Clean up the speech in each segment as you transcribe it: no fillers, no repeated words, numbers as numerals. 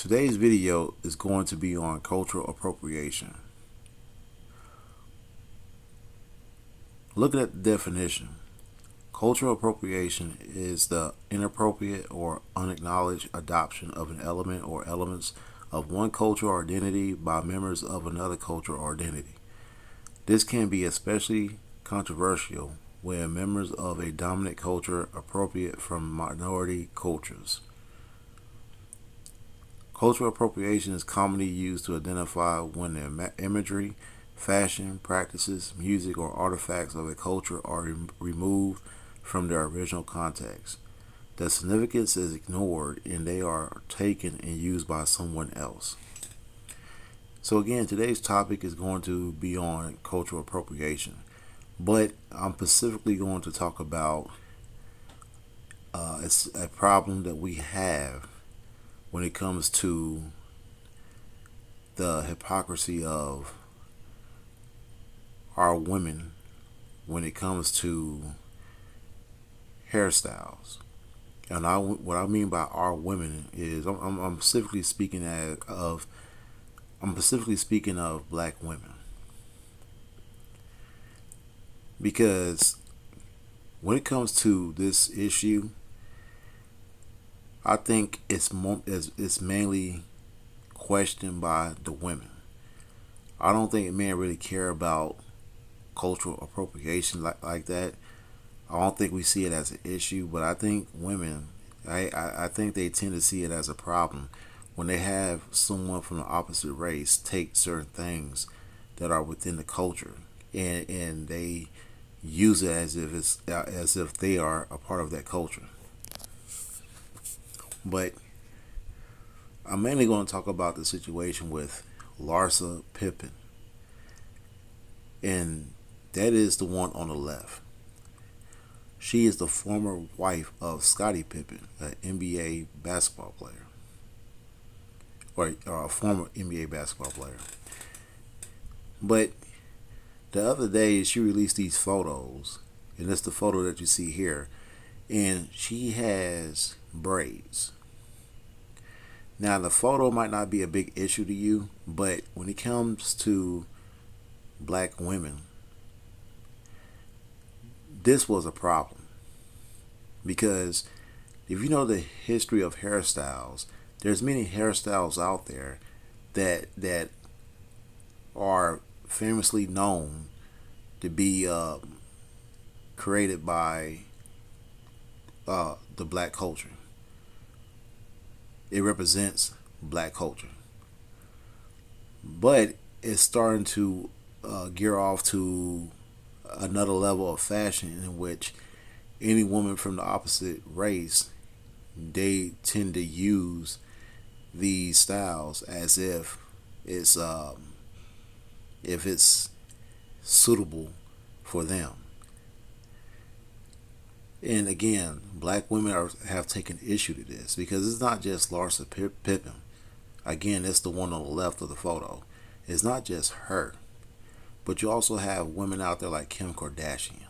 Today's video is going to be on cultural appropriation. Looking at the definition, cultural appropriation is the inappropriate or unacknowledged adoption of an element or elements of one culture or identity by members of another culture or identity. This can be especially controversial when members of a dominant culture appropriate from minority cultures. Cultural appropriation is commonly used to identify when the imagery, fashion, practices, music, or artifacts of a culture are removed from their original context. The significance is ignored and they are taken and used by someone else. So again, today's topic is going to be on cultural appropriation, but I'm specifically going to talk about it's a problem that we have when it comes to the hypocrisy of our women when it comes to hairstyles. And what I mean by our women is I'm specifically speaking of black women, because when it comes to this issue, I think it's mainly questioned by the women. I don't think men really care about cultural appropriation like that. I don't think we see it as an issue, but I think women, I think they tend to see it as a problem when they have someone from the opposite race take certain things that are within the culture and they use it as if they are a part of that culture. But I'm mainly going to talk about the situation with Larsa Pippen, and that is the one on the left. She is the former wife of Scottie Pippen, an NBA basketball player, or a former NBA basketball player. But the other day, she released these photos, and it's the photo that you see here, and she has braids. Now, the photo might not be a big issue to you, but when it comes to black women, this was a problem. Because if you know the history of hairstyles, there's many hairstyles out there that are famously known to be created by the black culture. It represents black culture, but it's starting to gear off to another level of fashion in which any woman from the opposite race, they tend to use these styles as if it's suitable for them. And again, black women have taken issue to this because it's not just Larsa Pippen. Again, it's the one on the left of the photo. It's not just her, but you also have women out there like Kim Kardashian.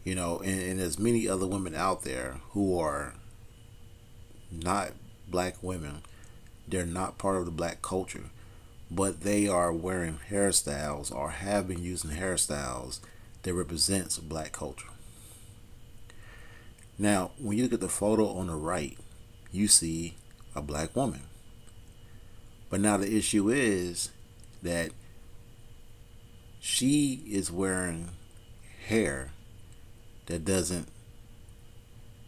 You know, and there's many other women out there who are not black women. They're not part of the black culture, but they are wearing hairstyles or have been using hairstyles that represents black culture. Now, when you look at the photo on the right, you see a black woman. But now the issue is that she is wearing hair that doesn't,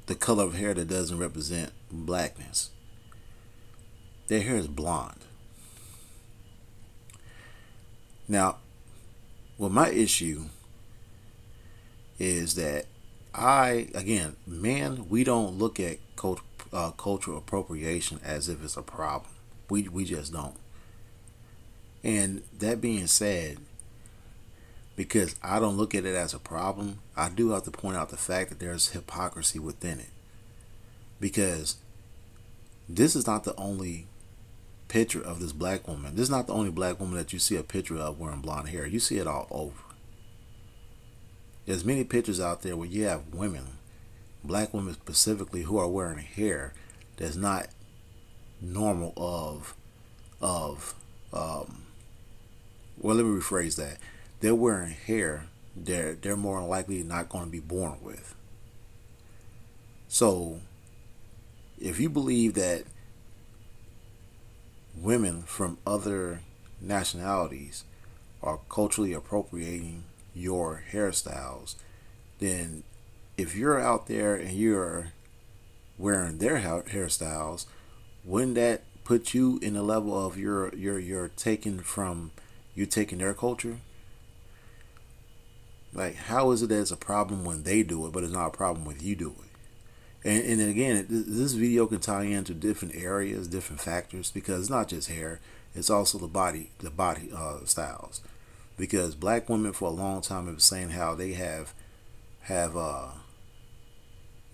the color of hair that doesn't represent blackness. Their hair is blonde. Now, well, my issue is that men, we don't look at cultural appropriation as if it's a problem. We just don't. And that being said, because I don't look at it as a problem, I do have to point out the fact that there's hypocrisy within it. Because this is not the only picture of this black woman. This is not the only black woman that you see a picture of wearing blonde hair. You see it all over. There's many pictures out there where you have women, black women specifically, who are wearing hair that's not normal of well, let me rephrase that. They're wearing hair they're more than likely not going to be born with. So if you believe that women from other nationalities are culturally appropriating your hairstyles, then if you're out there and you're wearing their hairstyles, wouldn't that put you in the level of you're taking from you taking their culture? Like, how is it that it's a problem when they do it, but it's not a problem when you do it? And again, this video can tie into different areas, different factors, because it's not just hair; it's also the body styles. Because black women for a long time have been saying how they have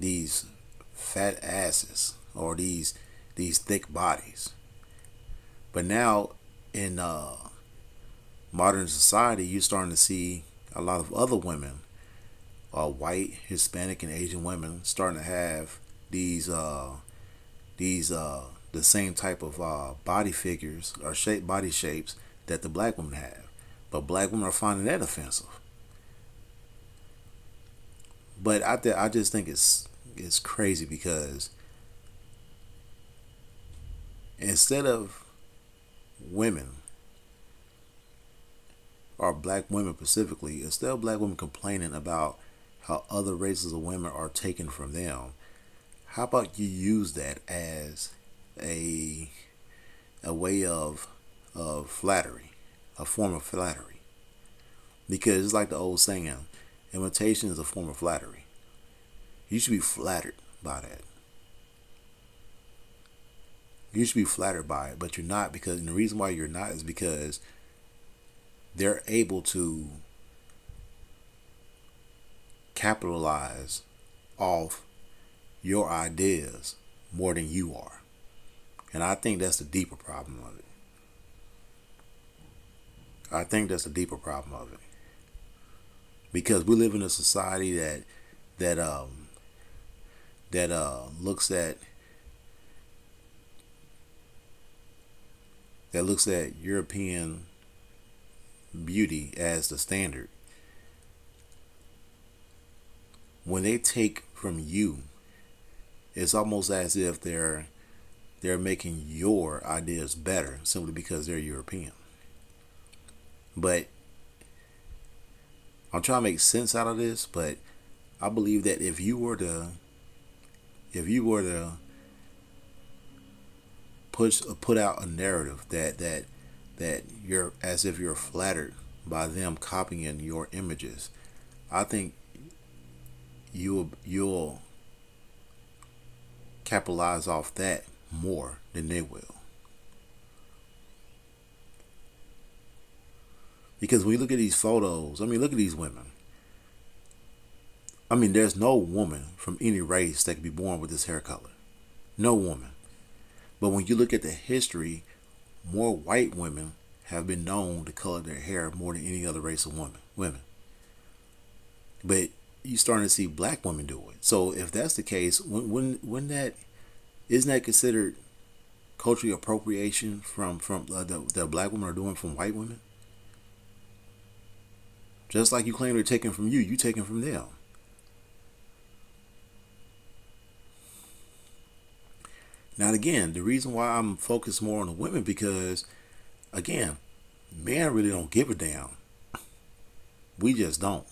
these fat asses or these thick bodies, but now in modern society, you're starting to see a lot of other women, white, Hispanic, and Asian women, starting to have these the same type of body figures or body shapes that the black women have. But black women are finding that offensive. But I just think it's crazy because instead of women or black women specifically, instead of black women complaining about how other races of women are taken from them, how about you use that as a way of flattery, a form of flattery? Because it's like the old saying, imitation is a form of flattery. You should be flattered by that. You should be flattered by it, but you're not, because and the reason why you're not is because they're able to capitalize off your ideas more than you are. And I think that's the deeper problem of it. I think that's the deeper problem of it. Because we live in a society that looks at European beauty as the standard. When they take from you, it's almost as if they're making your ideas better simply because they're European. But I'm trying to make sense out of this, but I believe that if you were to put out a narrative that you're as if you're flattered by them copying your images, I think you'll capitalize off that more than they will. Because when you look at these photos, I mean, look at these women. I mean, there's no woman from any race that could be born with this hair color. No woman. But when you look at the history, more white women have been known to color their hair more than any other race of women. But you're starting to see black women do it. So if that's the case, when that isn't that considered cultural appropriation from the black women are doing from white women? Just like you claim they're taking from you taking from them. Now again, the reason why I'm focused more on the women, because again, men really don't give a damn. We just don't.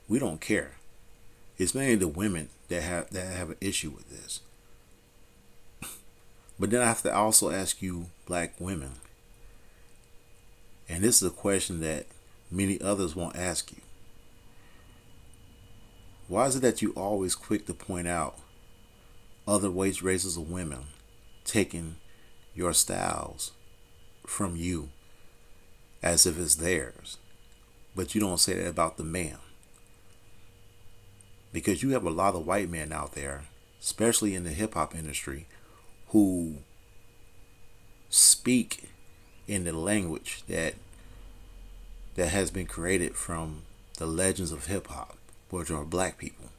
We don't care. It's mainly the women that have an issue with this. But then I have to also ask you, black women, and this is a question that many others won't ask you. Why is it that you always quick to point out other races of women taking your styles from you as if it's theirs, but you don't say that about the man? Because you have a lot of white men out there, especially in the hip hop industry, who speak in the language that has been created from the legends of hip hop, which are black people.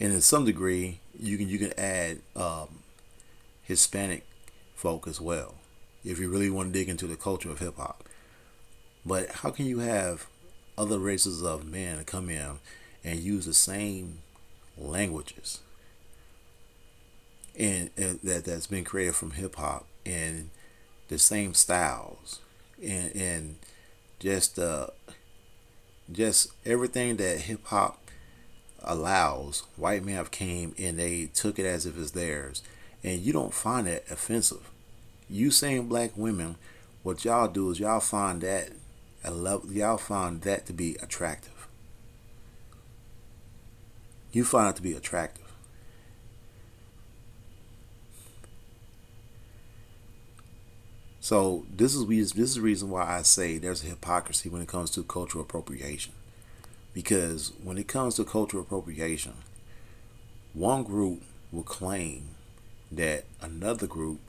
And in some degree, you can add Hispanic folk as well, if you really want to dig into the culture of hip hop. But how can you have other races of men come in and use the same languages and that's been created from hip hop, and the same styles, and just just everything that hip hop allows? White men have came and they took it as if it's theirs, and you don't find that offensive. You saying black women, what y'all do is y'all find that y'all find that to be attractive. You find it to be attractive. So this is the reason why I say there's a hypocrisy when it comes to cultural appropriation. Because when it comes to cultural appropriation, one group will claim that another group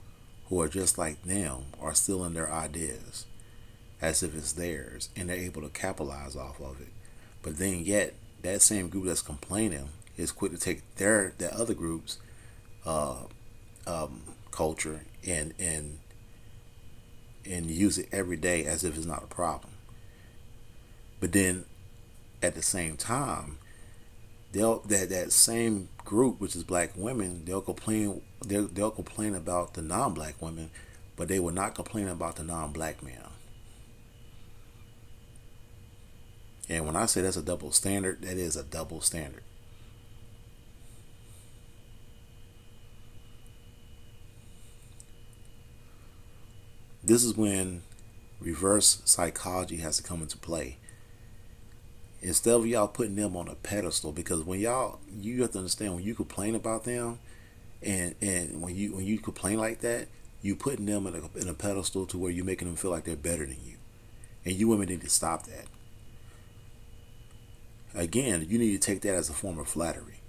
who are just like them are still in their ideas as if it's theirs, and they're able to capitalize off of it. But then yet that same group that's complaining is quick to take the other group's uh, culture and use it every day as if it's not a problem. But then at the same time, that same group, which is black women, they'll complain about the non-black women, but they will not complain about the non-black man. And when I say that's a double standard, that is a double standard. This is when reverse psychology has to come into play. Instead of y'all putting them on a pedestal, because you have to understand, when you complain about them, and when you complain like that, you putting them in a pedestal to where you're making them feel like they're better than you, and you women need to stop that. Again, you need to take that as a form of flattery.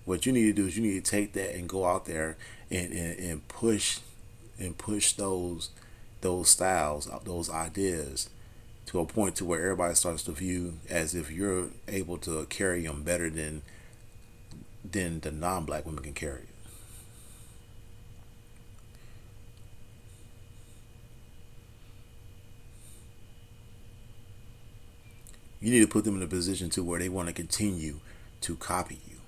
What you need to do is you need to take that and go out there and push those styles, those ideas, to a point to where everybody starts to view as if you're able to carry them better than the non-black women can carry it. You need to put them in a position to where they want to continue to copy you.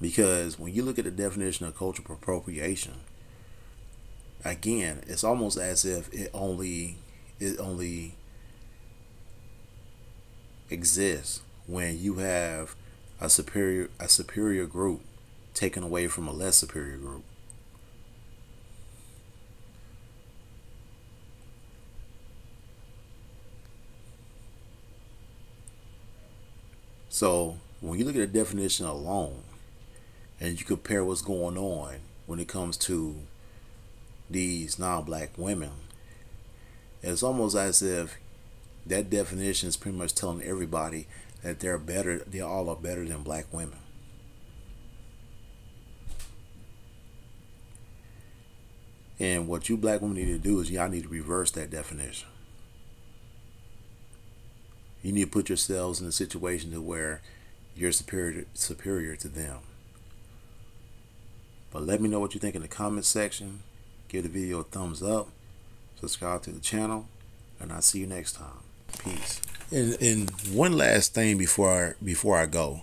Because when you look at the definition of cultural appropriation, again, it's almost as if it only exists when you have a superior group taken away from a less superior group. So when you look at the definition alone, and you compare what's going on when it comes to these non-black women, it's almost as if that definition is pretty much telling everybody that they all are better than black women. And what you black women need to do is y'all need to reverse that definition. You need to put yourselves in a situation to where you're superior to them. But let me know what you think in the comment section. Give the video a thumbs up. Subscribe to the channel. And I'll see you next time. Peace. And one last thing before I go.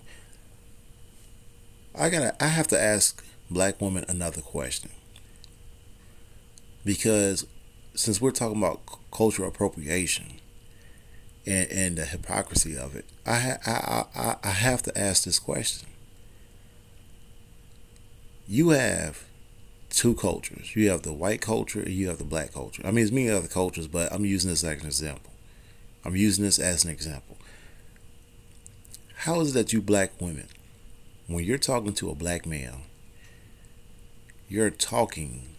I have to ask black women another question. Because since we're talking about cultural appropriation and the hypocrisy of it, I have to ask this question. You have two cultures. You have the white culture and you have the black culture. I mean, there's many other cultures, but I'm using this as an example. How is it that you black women, when you're talking to a black male, you're talking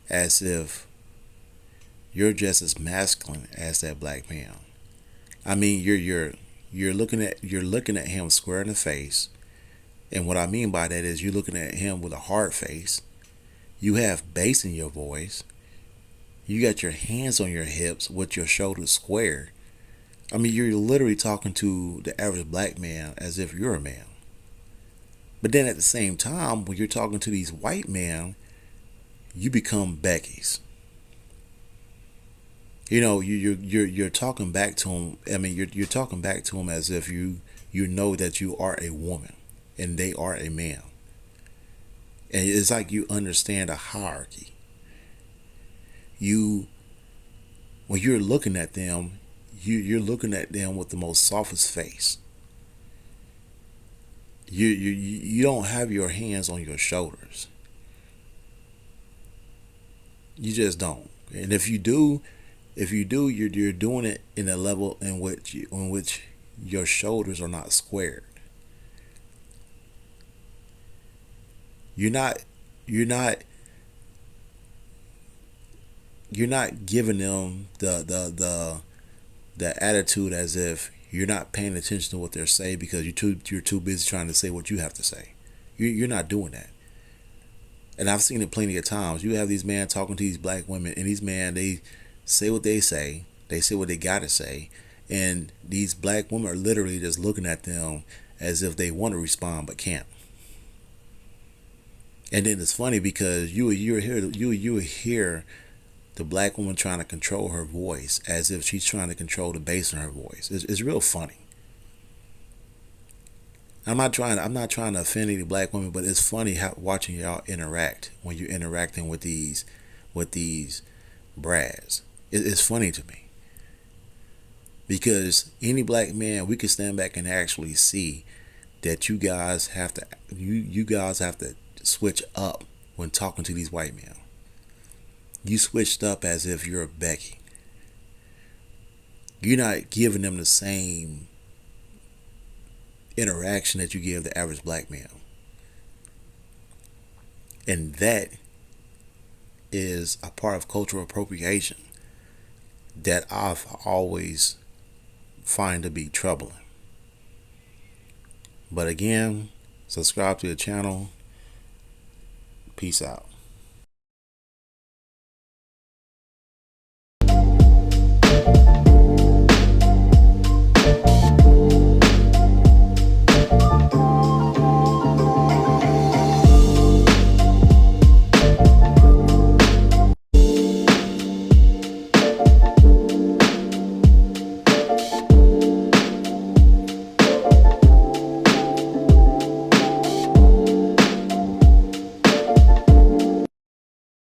as if you're just as masculine as that black man? I mean, you're looking at him square in the face. And what I mean by that is you're looking at him with a hard face. You have bass in your voice. You got your hands on your hips with your shoulders square. I mean, you're literally talking to the average black man as if you're a man. But then at the same time, when you're talking to these white men, you become Becky's. You know, you're talking back to them. I mean, you're talking back to them as if you know that you are a woman and they are a man. And it's like you understand a hierarchy. You When you're looking at them, you're looking at them with the most softest face. You don't have your hands on your shoulders. You just don't. And if you do, you're doing it in a level in which your shoulders are not squared. You're not you're not you're not giving them the attitude as if you're not paying attention to what they're saying because you're too busy trying to say what you have to say. You're not doing that. And I've seen it plenty of times. You have these men talking to these black women, and these men, they say what they say what they gotta say, and these black women are literally just looking at them as if they want to respond but can't. And then it's funny because you hear the black woman trying to control her voice as if she's trying to control the bass in her voice. It's real funny. I'm not trying to offend any black women, but it's funny how watching y'all interact when you're interacting with these brads. It's funny to me because any black man, we can stand back and actually see that you guys have to switch up when talking to these white men. You switched up as if you're a Becky. You're not giving them the same interaction that you give the average black man. And that is a part of cultural appropriation that I've always find to be troubling. But again, subscribe to the channel. Peace out.